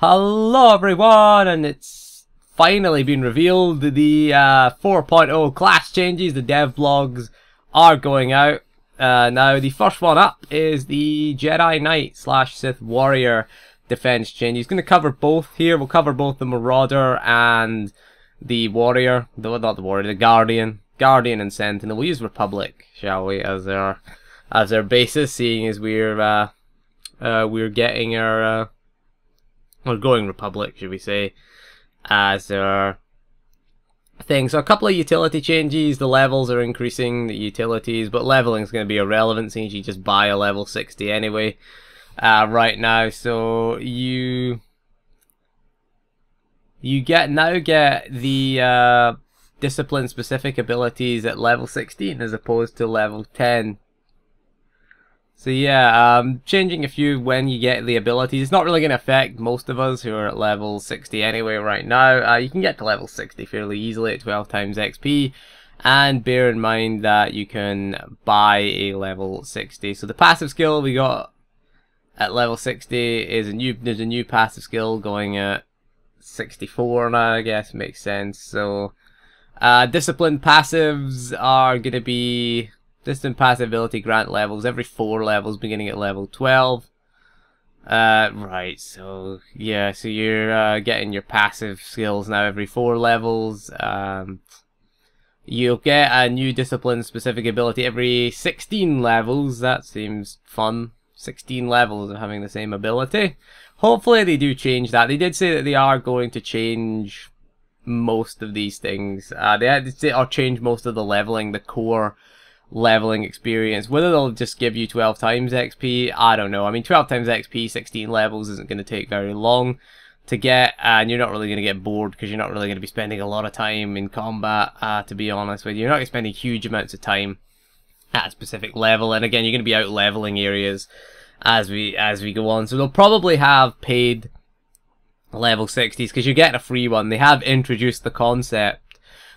Hello everyone, and it's finally been revealed the 4.0 class changes. The dev blogs are going out. Now the first one up is the Jedi Knight / Sith Warrior defense change. He's going to cover both here. We'll cover both the Marauder and the Warrior. Not the Warrior, the Guardian. Guardian and Sentinel. We'll use Republic, shall we, as our basis, seeing as we're getting our or going Republic, should we say, as our thing. So a couple of utility changes. The levels are increasing, the utilities, but leveling is going to be irrelevant since you just buy a level 60 anyway right now. So you now get the discipline specific abilities at level 16 as opposed to level 10. So yeah, changing a few when you get the abilities. It's not really going to affect most of us who are at level 60 anyway right now. You can get to level 60 fairly easily at 12 times XP. And bear in mind that you can buy a level 60. So the passive skill we got at level 60 is there's a new passive skill going at 64 now, I guess. Makes sense. So discipline passives are going to be... Distant passive ability grant levels every 4 levels beginning at level 12. Right, so yeah, so you're getting your passive skills now every 4 levels. You'll get a new discipline specific ability every 16 levels. That seems fun. 16 levels of having the same ability. Hopefully they do change that. They did say that they are going to change most of these things. They had to say, or change most of the leveling, the core leveling experience. Whether they'll just give you 12 times XP, I don't know. I mean, 12 times XP, 16 levels isn't going to take very long to get, and you're not really going to get bored because you're not really going to be spending a lot of time in combat, to be honest with you. You're not going to spend huge amounts of time at a specific level, and again, you're going to be out leveling areas as we go on. So they'll probably have paid level 60s because you're getting a free one. They have introduced the concept.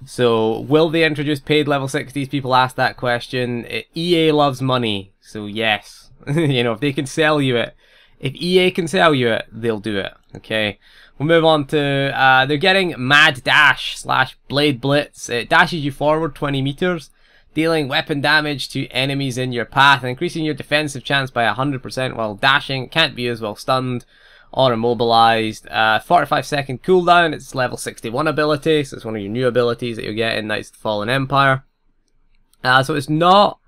So, will they introduce paid level 60s? People ask that question. EA loves money, so yes. You know, if they can sell you it, if EA can sell you it, they'll do it, okay? We'll move on to, they're getting Mad Dash / Blade Blitz. It dashes you forward 20 meters, dealing weapon damage to enemies in your path, and increasing your defensive chance by 100% while dashing. Can't be used while stunned or immobilized. 45-second cooldown. It's level 61 ability, so it's one of your new abilities that you'll get in Knights of the Fallen Empire. So it's not,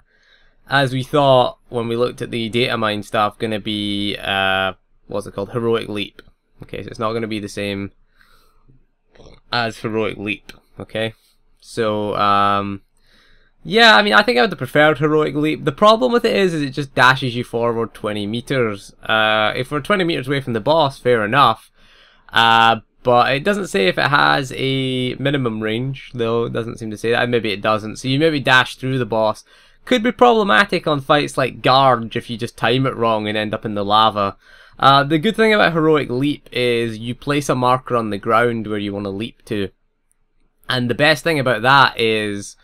as we thought when we looked at the data mine stuff, going to be, what's it called, Heroic Leap. Okay, so it's not going to be the same as Heroic Leap, okay? So, yeah, I mean, I think I would have preferred Heroic Leap. The problem with it is it just dashes you forward 20 meters. If we're 20 meters away from the boss, fair enough. But it doesn't say if it has a minimum range, though. It doesn't seem to say that. Maybe it doesn't. So you maybe dash through the boss. Could be problematic on fights like Garge if you just time it wrong and end up in the lava. The good thing about Heroic Leap is you place a marker on the ground where you want to leap to. And the best thing about that is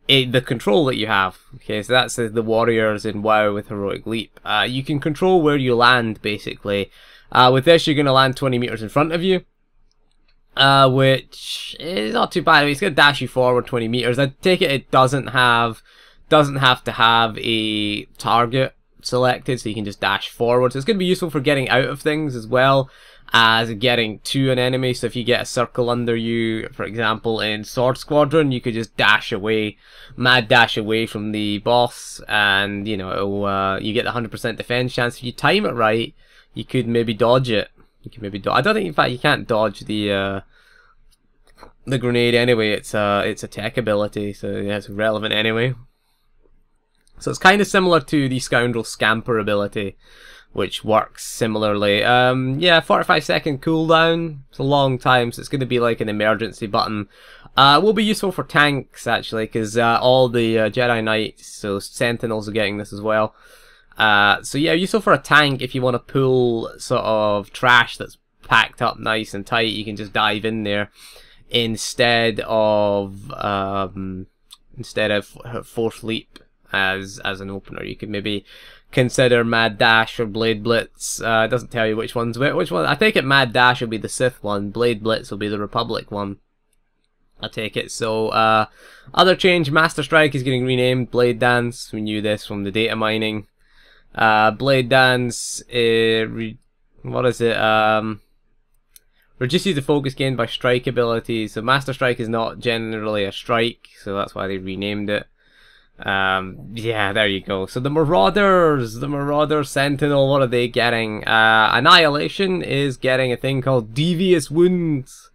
the control that you have. Okay, so that's the warriors in WoW with Heroic Leap. You can control where you land, basically. With this, you're going to land 20 meters in front of you, which is not too bad. I mean, it's going to dash you forward 20 meters. I take it doesn't have to have a target selected, so you can just dash forward. So it's going to be useful for getting out of things as well as getting to an enemy. So if you get a circle under you, for example in Sword Squadron, you could just dash away, mad dash away from the boss, and you know you get the 100% defense chance. If you time it right, you could maybe dodge it. You can maybe I don't think, in fact, you can't dodge the grenade anyway. It's a tech ability, so yeah, it's relevant anyway. So it's kind of similar to the Scoundrel Scamper ability, which works similarly. Yeah, 45-second cooldown. It's a long time, so it's going to be like an emergency button. Will be useful for tanks, actually, because all the Jedi Knights, so Sentinels are getting this as well. So yeah, useful for a tank if you want to pull sort of trash that's packed up nice and tight. You can just dive in there instead of Force Leap as an opener. You could maybe consider Mad Dash or Blade Blitz. It doesn't tell you which one's which one. I take it Mad Dash will be the Sith one, Blade Blitz will be the Republic one. I take it. So, other change, Master Strike is getting renamed Blade Dance. We knew this from the data mining. Blade Dance, what is it? Reduces the focus gained by strike ability. So Master Strike is not generally a strike, so that's why they renamed it. Yeah, there you go. So the Marauders, Sentinel, what are they getting? Annihilation is getting a thing called Devious Wounds.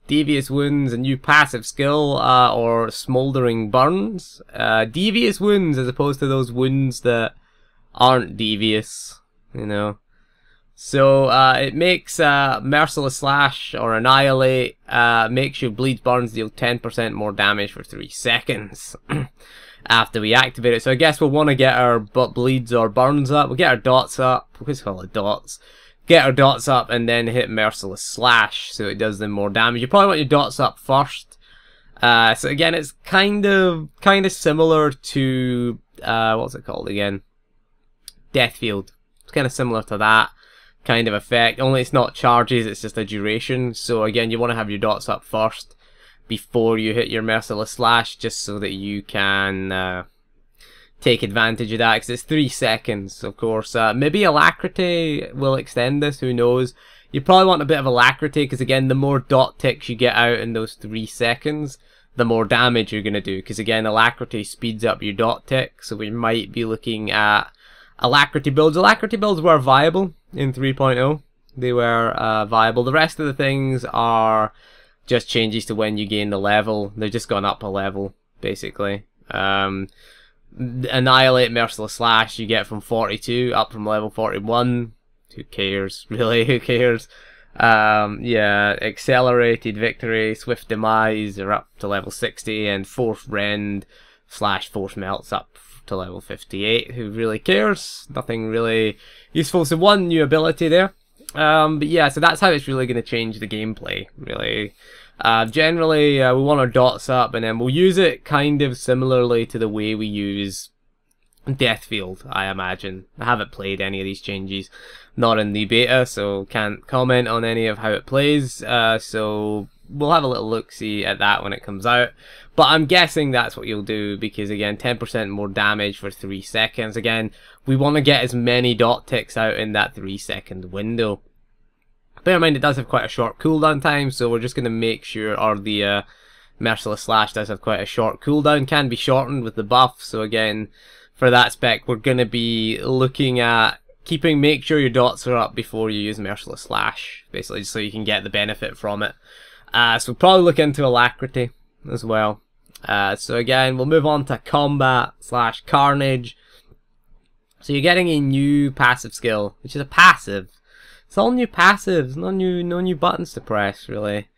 Devious Wounds, a new passive skill, or Smoldering Burns. Devious Wounds as opposed to those wounds that aren't devious, you know. So it makes Merciless Slash or Annihilate, makes your Bleeds Burns deal 10% more damage for 3 seconds after we activate it. So I guess we'll want to get our Bleeds or Burns up. We'll get our dots up. We'll just call it dots. Get our dots up and then hit Merciless Slash so it does them more damage. You probably want your dots up first. So again, it's kind of similar to what's it called again? Deathfield. It's kind of similar to that kind of effect, only it's not charges, it's just a duration. So again, you want to have your dots up first before you hit your Merciless Slash, just so that you can take advantage of that, because it's 3 seconds, of course. Maybe Alacrity will extend this, who knows. You probably want a bit of Alacrity, because again, the more dot ticks you get out in those 3 seconds, the more damage you're going to do, because again, Alacrity speeds up your dot tick, so we might be looking at Alacrity builds. Alacrity builds were viable in 3.0. They were viable. The rest of the things are just changes to when you gain the level. They've just gone up a level, basically. Annihilate, Merciless Slash, you get from 42 up from level 41. Who cares, really? Who cares? Yeah, Accelerated Victory, Swift Demise are up to level 60, and Force Rend / Force Melts up to level 58. Who really cares? Nothing really useful. So one new ability there. But yeah, so that's how it's really going to change the gameplay, really. Generally, we want our dots up, and then we'll use it kind of similarly to the way we use Deathfield, I imagine. I haven't played any of these changes, not in the beta, so can't comment on any of how it plays. So we'll have a little look-see at that when it comes out. But I'm guessing that's what you'll do, because again, 10% more damage for 3 seconds. Again, we want to get as many dot ticks out in that 3-second window. Bear in mind, it does have quite a short cooldown time, so we're just going to make sure, or the Merciless Slash does have quite a short cooldown, can be shortened with the buff. So again, for that spec, we're going to be looking at make sure your dots are up before you use Merciless Slash, basically, so you can get the benefit from it. So we'll probably look into Alacrity as well. So again, we'll move on to Combat / Carnage. So you're getting a new passive skill, which is a passive. It's all new passives, no new buttons to press, really.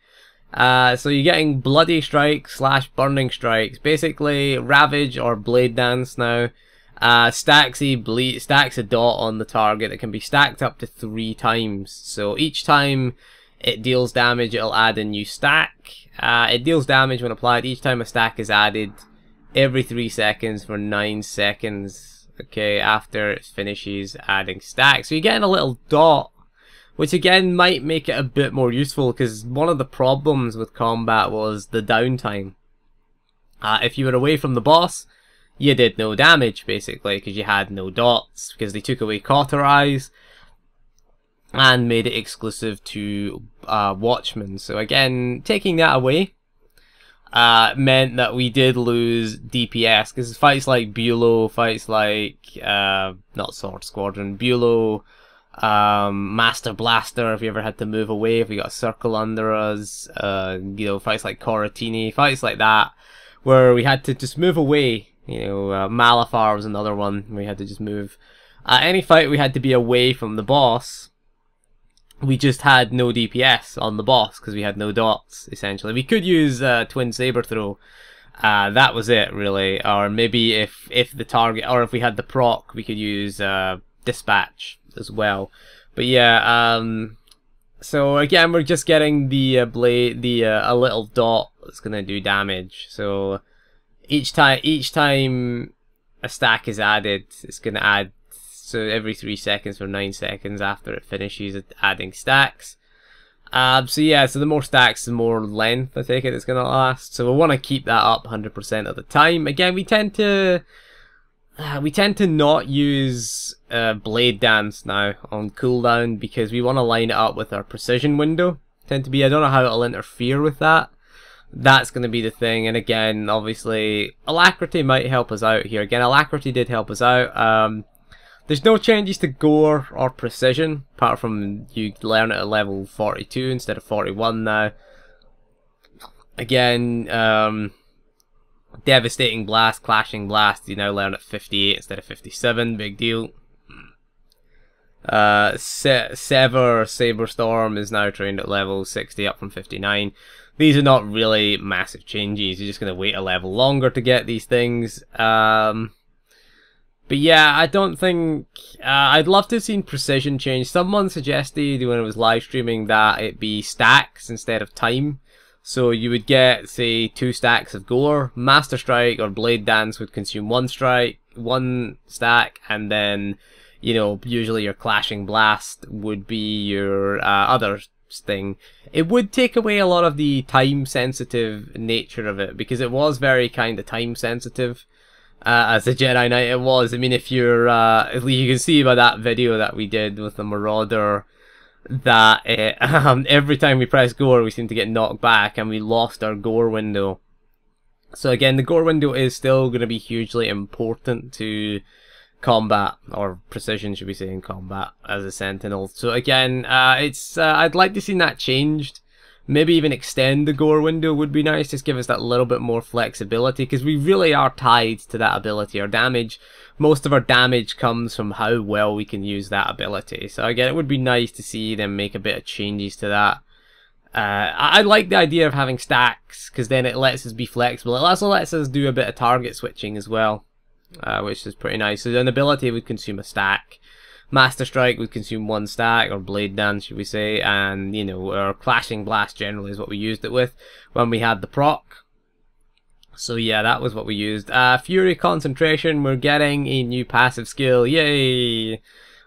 So you're getting Bloody Strikes / Burning Strikes. Basically, Ravage or Blade Dance now stacks a dot on the target that can be stacked up to 3 times. So each time it deals damage, it'll add a new stack. It deals damage when applied each time a stack is added every 3 seconds for 9 seconds. Okay, after it finishes adding stacks. So you're getting a little dot, which again might make it a bit more useful, because one of the problems with combat was the downtime. If you were away from the boss, you did no damage, basically, because you had no dots, because they took away Cauterize and made it exclusive to Watchmen. So again, taking that away meant that we did lose DPS, because fights like Bulow, fights like not Sword Squadron, Bulow, Master Blaster, if you ever had to move away, if we got a circle under us, you know, fights like Coratini, fights like that, where we had to just move away. You know, Malafar was another one we had to just move. Any fight we had to be away from the boss, we just had no DPS on the boss because we had no dots, essentially. We could use Twin Saber Throw. That was it, really. Or maybe if the target, or if we had the proc, we could use Dispatch as well. But yeah, so again, we're just getting the a little dot that's gonna do damage. So each time a stack is added, it's gonna add so every 3 seconds for 9 seconds after it finishes adding stacks. So yeah, so the more stacks, the more length I take it's going to last. So we want to keep that up 100% of the time. Again, we tend to not use Blade Dance now on cooldown because we want to line it up with our precision window. I don't know how it'll interfere with that. That's going to be the thing. And again, obviously, Alacrity might help us out here. Again, Alacrity did help us out. There's no changes to Gore or Precision, apart from you learn it at level 42 instead of 41 now. Again, Devastating Blast, Clashing Blast, you now learn at 58 instead of 57, big deal. Sever, Saber Storm is now trained at level 60 up from 59. These are not really massive changes, you're just going to wait a level longer to get these things. But yeah, I don't think... I'd love to have seen Precision change. Someone suggested when I was live streaming that it be stacks instead of time. So you would get, say, 2 stacks of Gore. Master Strike or Blade Dance would consume 1 stack, and then, you know, usually your Clashing Blast would be your other thing. It would take away a lot of the time-sensitive nature of it, because it was very kind of time-sensitive. As a Jedi Knight it was. I mean, if you're, you can see by that video that we did with the Marauder that every time we press Gore we seem to get knocked back and we lost our Gore window. So again, the Gore window is still going to be hugely important to combat, or precision should we say, in combat as a Sentinel. So again, I'd like to see that changed. Maybe even extend the Gore window would be nice, just give us that little bit more flexibility, because we really are tied to that ability. Our damage, most of our damage comes from how well we can use that ability. So again, it would be nice to see them make a bit of changes to that. I like the idea of having stacks, because then it lets us be flexible. It also lets us do a bit of target switching as well, which is pretty nice. So an ability would consume a stack. Master Strike would consume 1 stack, or Blade Dance should we say, and you know, our Clashing Blast generally is what we used it with when we had the proc. So yeah, that was what we used. Fury Concentration, we're getting a new passive skill, yay!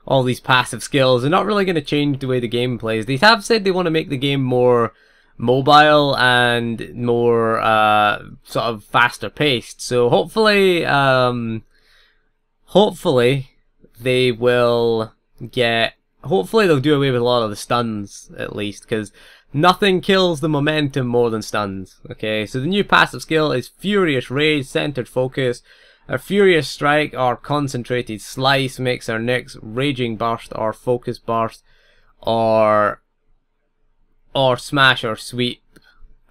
All these passive skills are not really going to change the way the game plays. They have said they want to make the game more mobile and more sort of faster paced, so hopefully they will get... hopefully they'll do away with a lot of the stuns, at least, because nothing kills the momentum more than stuns. Okay, so the new passive skill is Furious Rage, Centered Focus. A Furious Strike or Concentrated Slice makes our next Raging Burst or Focus Burst or Smash or Sweep.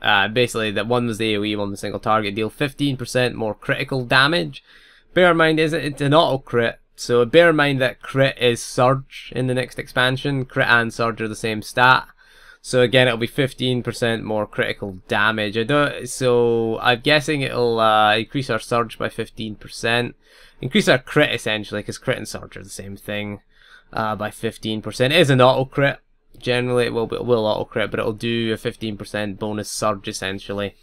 Basically, that one was the AoE, one was single target, deal 15% more critical damage. Bear in mind, it's an auto crit. So bear in mind that crit is Surge in the next expansion. Crit and Surge are the same stat. So again, it'll be 15% more critical damage. So I'm guessing it'll increase our Surge by 15%. Increase our crit essentially, because crit and Surge are the same thing, by 15%. It is an auto crit. Generally it will auto crit, but it'll do a 15% bonus Surge essentially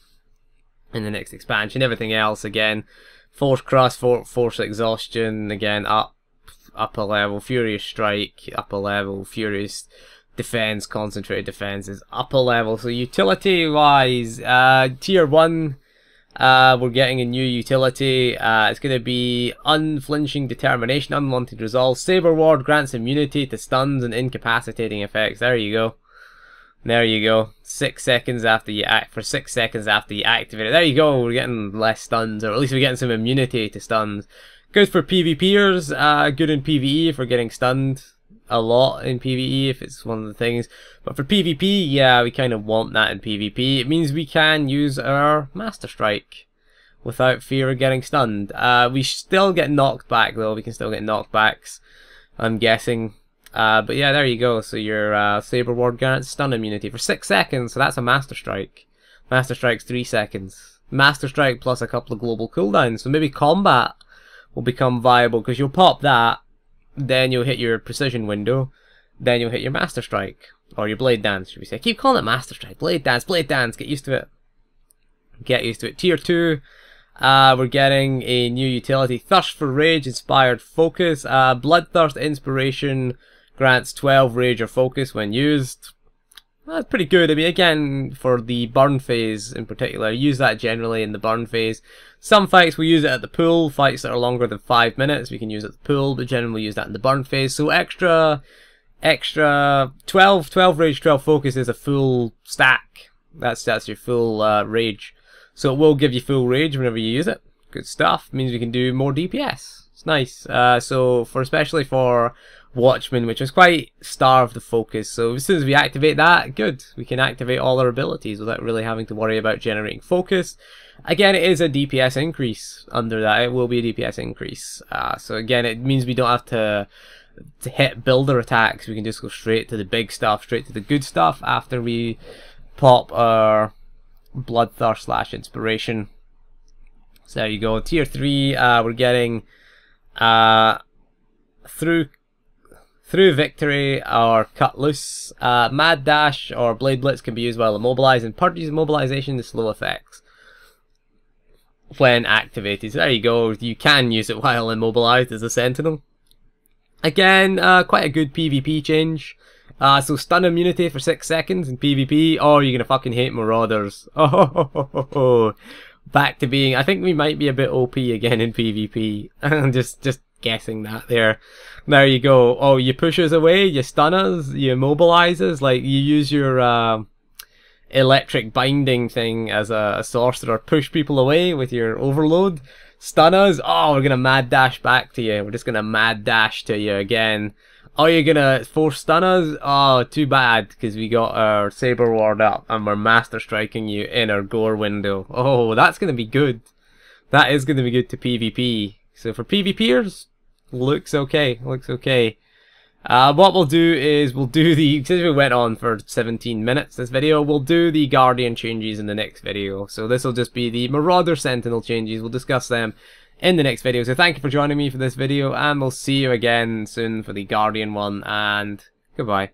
in the next expansion. Everything else again, Force Crush, Force Exhaustion, again, upper level, Furious Strike, upper level, Furious Defense, Concentrated Defense is upper level. So utility-wise, Tier 1, we're getting a new utility. It's going to be Unflinching Determination, Unwanted Resolve. Saber Ward grants immunity to stuns and incapacitating effects. There you go. There you go. 6 seconds after you for 6 seconds after you activate it. There you go. We're getting less stuns, or at least we're getting some immunity to stuns. Good for PvPers. Good in PvE if we're getting stunned a lot in PvE, if it's one of the things. But for PvP, yeah, we kind of want that in PvP. It means we can use our Master Strike without fear of getting stunned. We still get knocked back though. We can still get knockbacks, I'm guessing. But yeah, there you go. So your Saber Ward grants stun immunity for 6 seconds, so that's a Master Strike. Master Strike's 3 seconds. Master Strike plus a couple of global cooldowns, so maybe combat will become viable, because you'll pop that, then you'll hit your precision window, then you'll hit your Master Strike, or your Blade Dance, should we say. I keep calling it Master Strike, Blade Dance, get used to it. Get used to it. Tier 2, We're getting a new utility, Thirst for Rage, Inspired Focus. Bloodthirst Inspiration grants 12 Rage or Focus when used. That's pretty good. I mean, again, for the burn phase in particular, use that generally in the burn phase. Some fights we use it at the pool. Fights that are longer than 5 minutes, we can use it at the pool, but generally use that in the burn phase. So extra 12 Rage, 12 Focus is a full stack. That's your full Rage. So it will give you full Rage whenever you use it. Good stuff. Means we can do more DPS. It's nice. So especially for Watchmen, which was quite starved of focus, so as soon as we activate that, good, we can activate all our abilities without really having to worry about generating focus. Again, it is a DPS increase under that. It will be a DPS increase. So again, it means we don't have to hit builder attacks. We can just go straight to the big stuff, straight to the good stuff after we pop our Bloodthirst / Inspiration. So there you go. Tier 3, we're getting through Victory or Cut Loose. Mad Dash or Blade Blitz can be used while immobilized, and purges immobilization to slow effects when activated. So there you go. You can use it while immobilized as a Sentinel. Again, quite a good PvP change. So stun immunity for 6 seconds in PvP. Oh, you're gonna fucking hate Marauders. Oh, back to being. I think we might be a bit OP again in PvP. I'm just guessing that there. There you go. Oh, you push us away, you stun us, you immobilize us. Like you use your electric binding thing as a sorcerer. Push people away with your overload. Stun us. Oh, we're gonna mad dash back to you. We're just gonna mad dash to you again. Oh, you're gonna force stun us? Oh, too bad, because we got our Saber Ward up and we're master striking you in our gore window. Oh, that's gonna be good. That is gonna be good to PvP. So for PvPers, looks okay. Looks okay. What we'll do is we'll do the, since we went on for 17 minutes this video, we'll do the Guardian changes in the next video. So this will just be the Marauder Sentinel changes. We'll discuss them in the next video. So thank you for joining me for this video, and we'll see you again soon for the Guardian one, and goodbye.